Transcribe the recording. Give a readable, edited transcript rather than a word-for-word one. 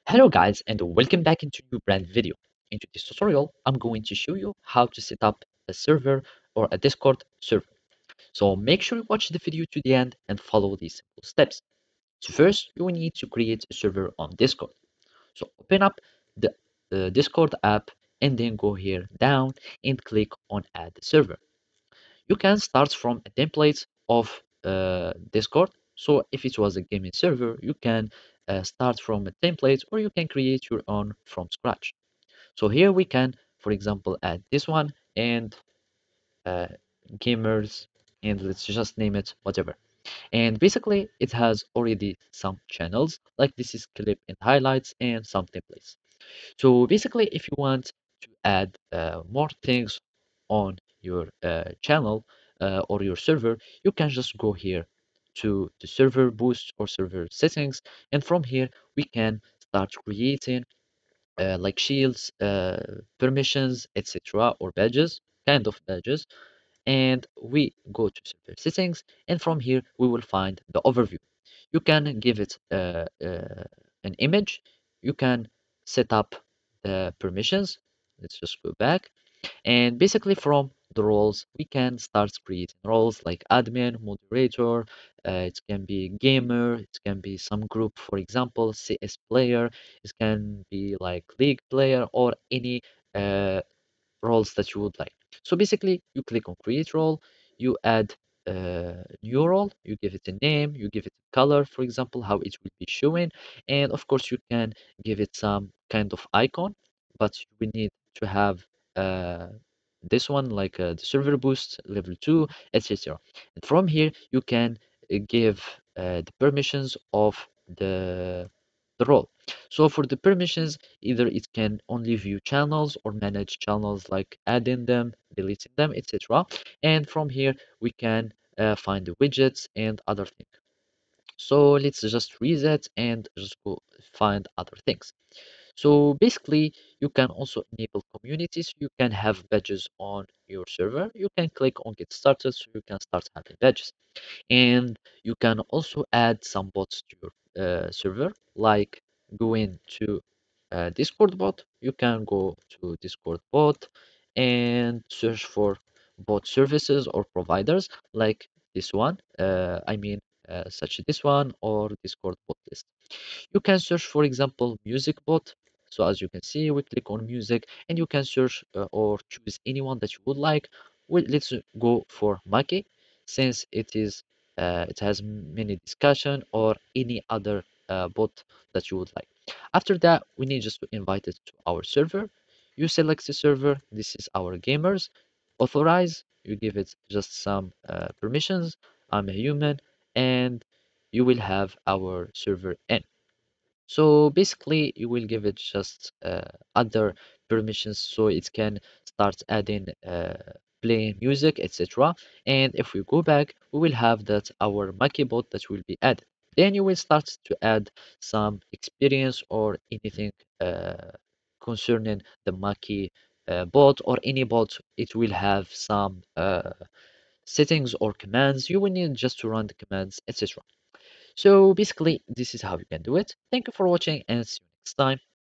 Hello guys and welcome back into a new brand video. In this tutorial, I'm going to show you how to set up a server or a Discord server. So make sure you watch the video to the end and follow these simple steps. So first, you will need to create a server on Discord. So open up the Discord app and then go here down and click on add server. You can start from a template of Discord. So if it was a gaming server, you can start from a template or you can create your own from scratch. So here we can, for example, add this one and uh, gamers, and let's just name it whatever. And basically, it has already some channels, like this is clip and highlights and some templates. So basically, if you want to add more things on your channel or your server, you can just go here to the server boost or server settings, and from here we can start creating like shields, permissions, etc., or badges, kind of badges. And we go to server settings, and from here we will find the overview. You can give it an image. You can set up the permissions. Let's just go back. And basically from the roles, we can start creating roles like admin, moderator, it can be gamer, it can be some group, for example, CS player, it can be like league player or any uh, roles that you would like. So basically, you click on create role, you add a new role, you give it a name, you give it a color, for example, how it will be showing, and of course, you can give it some kind of icon, but we need to have uh, this one like the server boost level 2, etc. And from here, you can give the permissions of the role. So for the permissions, either it can only view channels or manage channels like adding them, deleting them, etc. And from here, we can find the widgets and other things. So let's just reset and just go find other things. So basically, you can also enable communities. You can have badges on your server. You can click on get started so you can start having badges. And you can also add some bots to your server, like going to Discord bot. You can go to Discord bot and search for bot services or providers like this one. Such this one or Discord bot list. You can search, for example, music bot. So as you can see, we click on music and you can search or choose anyone that you would like. Well, let's go for Maki since it has many discussion or any other bot that you would like. After that, we need just to invite it to our server. You select the server. This is our gamers. Authorize. You give it just some permissions. I'm a human, and you will have our server in. So basically, you will give it just other permissions so it can start adding playing music, etc. And if we go back, we will have that our Maki bot that will be added. Then you will start to add some experience or anything concerning the Maki bot or any bot. It will have some settings or commands. You will need just to run the commands, etc. So basically, this is how you can do it. Thank you for watching and see you next time.